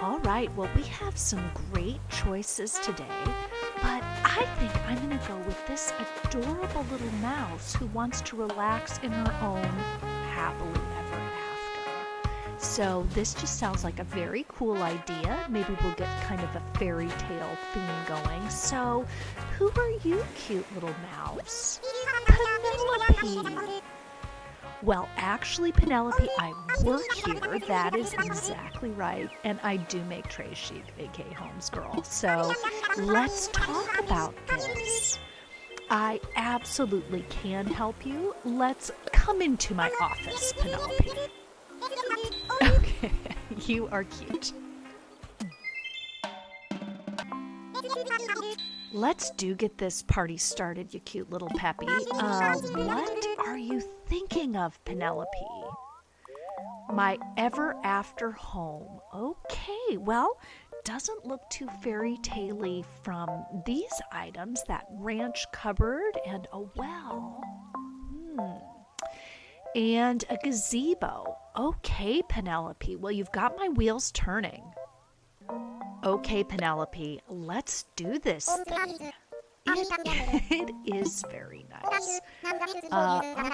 All right, well, we have some great choices today, but I think I'm going to go with this adorable little mouse who wants to relax in her own happily ever after. So this just sounds like a very cool idea. Maybe we'll get kind of a fairy tale theme going. So who are you, cute little mouse? Penelope. Well, actually, Penelope, I work here. That is exactly right. And I do make tray sheet, aka Holmes Girl. So let's talk about this. I absolutely can help you. Let's come into my office, Penelope. Okay, you are cute. Let's get this party started, you cute little Peppy. What are you thinking of, Penelope? My ever after home. Okay, well, doesn't look too fairy tale-y from these items, that ranch cupboard and a well. And a gazebo. Okay, Penelope, well, you've got my wheels turning. Okay, Penelope, let's do this thing. It is very nice.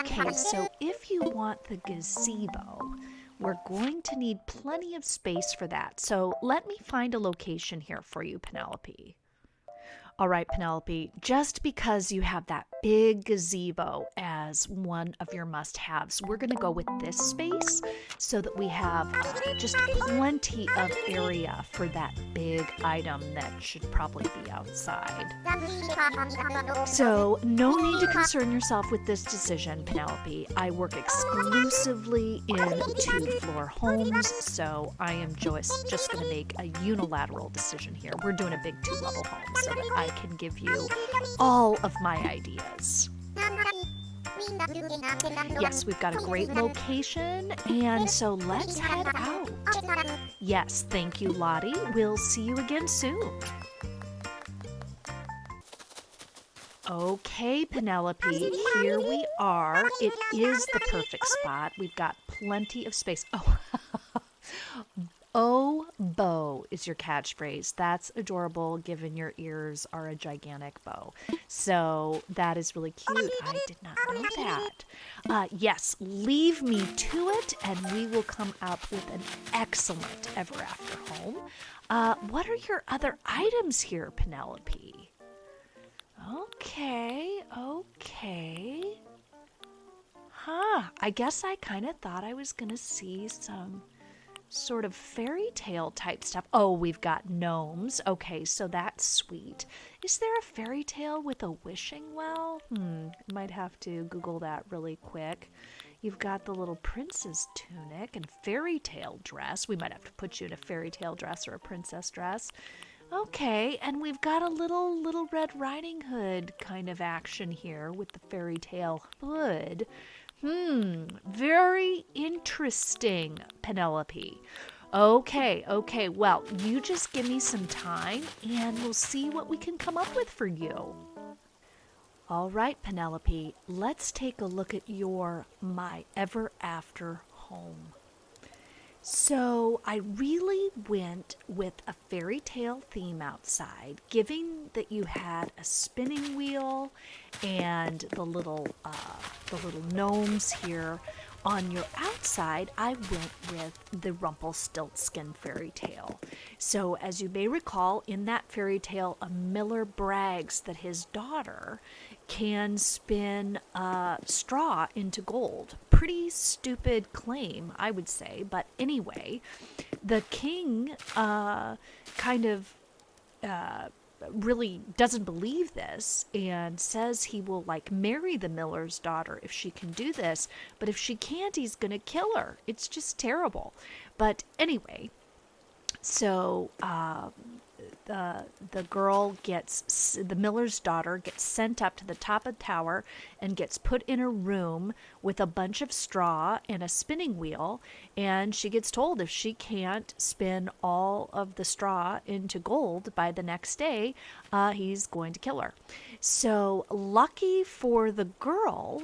Okay, so if you want the gazebo, we're going to need plenty of space for that. So let me find a location here for you, Penelope. All right, Penelope, just because you have that big gazebo as one of your must-haves, we're going to go with this space so that we have just plenty of area for that big item that should probably be outside. So no need to concern yourself with this decision, Penelope. I work exclusively in two-floor homes, so I am just going to make a unilateral decision here. We're doing a big two-level home so that I can give you all of my ideas. Yes, we've got a great location, and so let's head out. Yes, thank you, Lottie. We'll see you again soon. Okay, Penelope, here we are. It is the perfect spot. We've got plenty of space. Oh, bow is your catchphrase. That's adorable given your ears are a gigantic bow. So that is really cute. I did not know that. Yes, leave me to it and we will come up with an excellent ever after home. What are your other items here, Penelope? Okay. I guess I kind of thought I was going to see some sort of fairy tale type stuff. Oh, we've got gnomes. Okay, so that's sweet. Is there a fairy tale with a wishing well? Might have to Google that really quick. You've got the little prince's tunic and fairy tale dress. We might have to put you in a fairy tale dress or a princess dress. Okay, and we've got a little Red Riding Hood kind of action here with the fairy tale hood. Very interesting, Penelope. Okay, well, you just give me some time and we'll see what we can come up with for you. All right, Penelope, let's take a look at your My Ever After home. So I really went with a fairy tale theme outside, given that you had a spinning wheel and the little gnomes here. On your outside, I went with the Rumpelstiltskin fairy tale. So as you may recall, in that fairy tale, a miller brags that his daughter can spin straw into gold. Pretty stupid claim, I would say. But anyway, the king really doesn't believe this and says he will marry the miller's daughter if she can do this, but if she can't, he's gonna kill her. It's just terrible. But anyway, so the miller's daughter gets sent up to the top of the tower and gets put in a room with a bunch of straw and a spinning wheel, and she gets told if she can't spin all of the straw into gold by the next day, he's going to kill her. So lucky for the girl,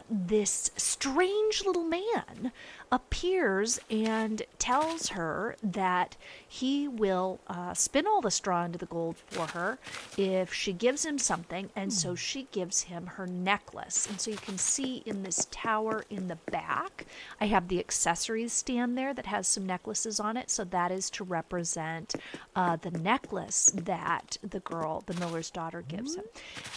this strange little man appears and tells her that he will spin all the straw into the gold for her if she gives him something, and so she gives him her necklace. And so you can see in this tower in the back, I have the accessories stand there that has some necklaces on it, so that is to represent the necklace that the miller's daughter gives him.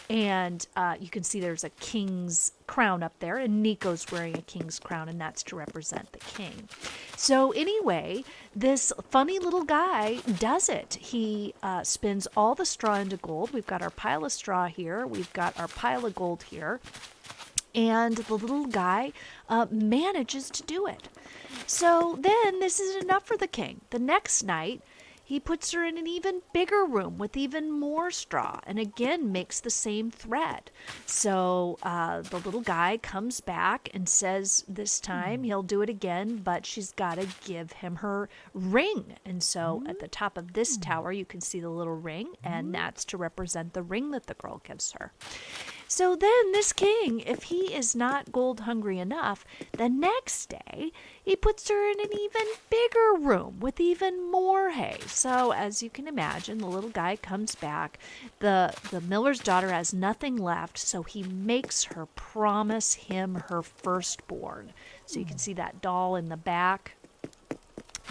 And you can see there's a king's crown up there, and Nico's wearing a king's crown, and that's to represent the king. So anyway, this funny little guy does it. He spins all the straw into gold. We've got our pile of straw here. We've got our pile of gold here. And the little guy manages to do it. So then this isn't enough for the king. The next night, he puts her in an even bigger room with even more straw, and again makes the same thread. So the little guy comes back and says this time he'll do it again, but she's got to give him her ring. And so at the top of this tower, you can see the little ring, and that's to represent the ring that the girl gives her. So then this king, if he is not gold hungry enough, the next day he puts her in an even bigger room with even more hay. So as you can imagine, the little guy comes back. The miller's daughter has nothing left, so he makes her promise him her firstborn. So you can see that doll in the back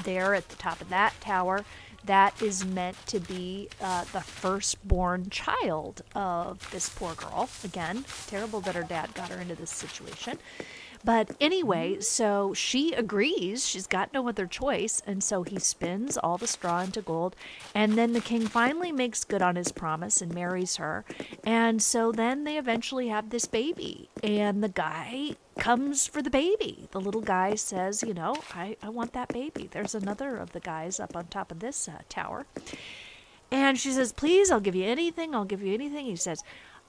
there at the top of that tower. That is meant to be the firstborn child of this poor girl. Again, terrible that her dad got her into this situation. But anyway, so she agrees. She's got no other choice. And so he spins all the straw into gold. And then the king finally makes good on his promise and marries her. And so then they eventually have this baby. And the guy comes for the baby. The little guy says, I want that baby. There's another of the guys up on top of this tower. And she says, please, I'll give you anything. I'll give you anything. He says,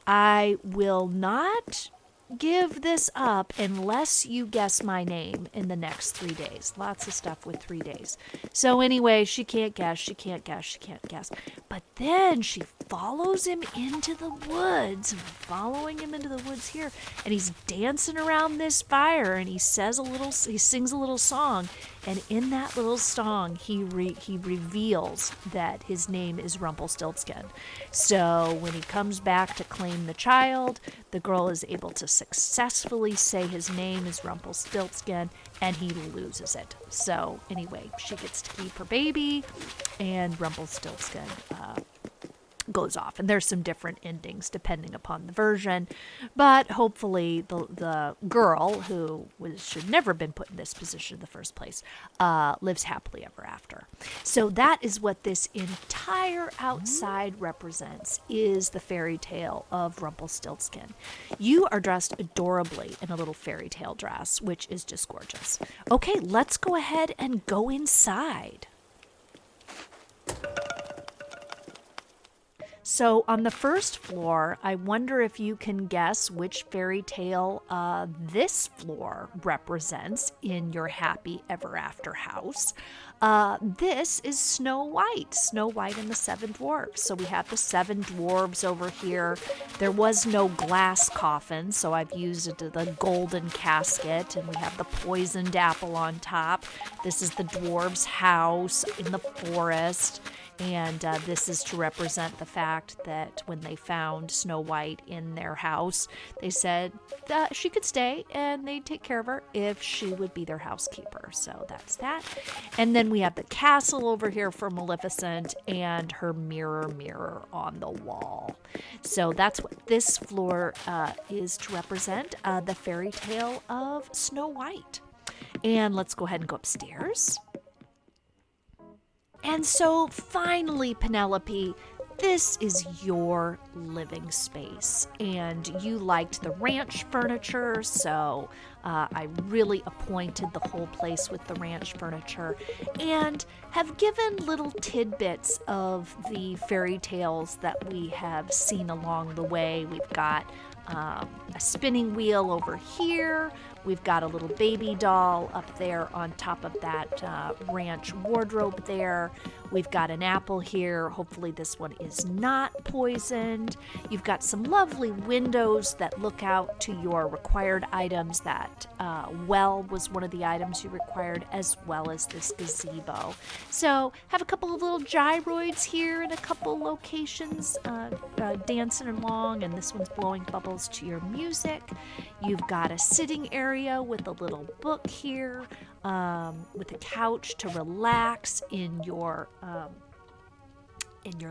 I will not give this up unless you guess my name in the next 3 days. Lots of stuff with 3 days. So anyway, she can't guess. But then she follows him into the woods. Following him into the woods here. And he's dancing around this fire. And he sings a little song. And in that little song, he reveals that his name is Rumpelstiltskin. So when he comes back to claim the child, the girl is able to successfully say his name is Rumpelstiltskin, and he loses it. So anyway, she gets to keep her baby, and Rumpelstiltskin goes off. And there's some different endings depending upon the version, but hopefully the girl, who should never have been put in this position in the first place, lives happily ever after. So that is what this entire outside represents, is the fairy tale of Rumpelstiltskin. You are dressed adorably in a little fairy tale dress, which is just gorgeous. Okay, let's go ahead and go inside. So on the first floor, I wonder if you can guess which fairy tale this floor represents in your happy ever after house. This is Snow White and the Seven Dwarfs. So we have the Seven Dwarves over here. There was no glass coffin, so I've used the golden casket, and we have the poisoned apple on top. This is the dwarves' house in the forest. And this is to represent the fact that when they found Snow White in their house, they said that she could stay and they'd take care of her if she would be their housekeeper. So that's that. And then we have the castle over here for Maleficent and her mirror on the wall. So that's what this floor is to represent, the fairy tale of Snow White. And let's go ahead and go upstairs. And so finally, Penelope, this is your living space. And you liked the ranch furniture, so I really appointed the whole place with the ranch furniture and have given little tidbits of the fairy tales that we have seen along the way. We've got a spinning wheel over here. We've got a little baby doll up there on top of that ranch wardrobe there. We've got an apple here. Hopefully this one is not poisoned. You've got some lovely windows that look out to your required items. That well was one of the items you required, as well as this gazebo. So have a couple of little gyroids here in a couple locations dancing along, and this one's blowing bubbles to your music. You've got a sitting area with a little book here, with a couch to relax in your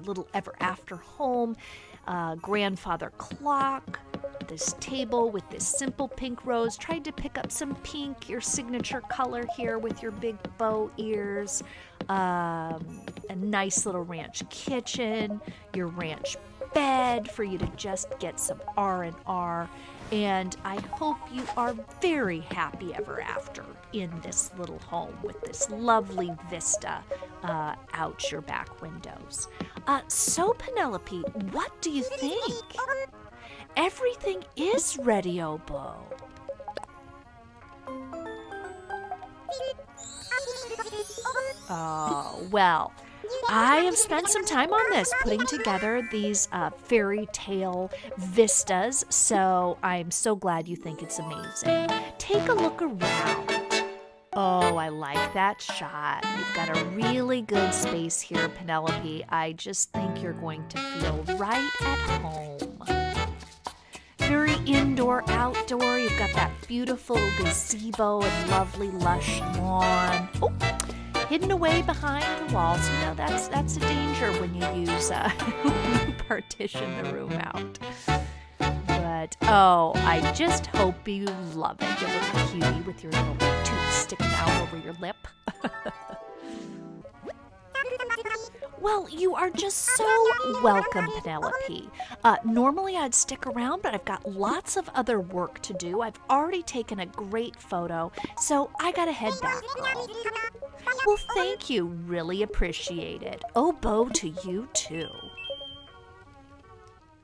little ever after home. Grandfather clock, this table with this simple pink rose. Tried to pick up some pink, your signature color here with your big bow ears. A nice little ranch kitchen, your ranch bed for you to just get some R&R. And I hope you are very happy ever after in this little home with this lovely vista out your back windows. So Penelope, what do you think? Everything is ready, Obo. Oh, well, I have spent some time on this, putting together these fairy tale vistas, so I'm so glad you think it's amazing. Take a look around. Oh, I like that shot. You've got a really good space here, Penelope. I just think you're going to feel right at home. Very indoor, outdoor. You've got that beautiful gazebo and lovely lush lawn. Oh, hidden away behind the walls. You know, that's a danger when you use when you partition the room out. But oh, I just hope you love it, you little cutie with your little tooth sticking out over your lip. Well, you are just so welcome, Penelope. Normally I'd stick around, but I've got lots of other work to do. I've already taken a great photo, so I gotta head back, girl. Well, thank you. Really appreciate it. Oh, Bo, to you too.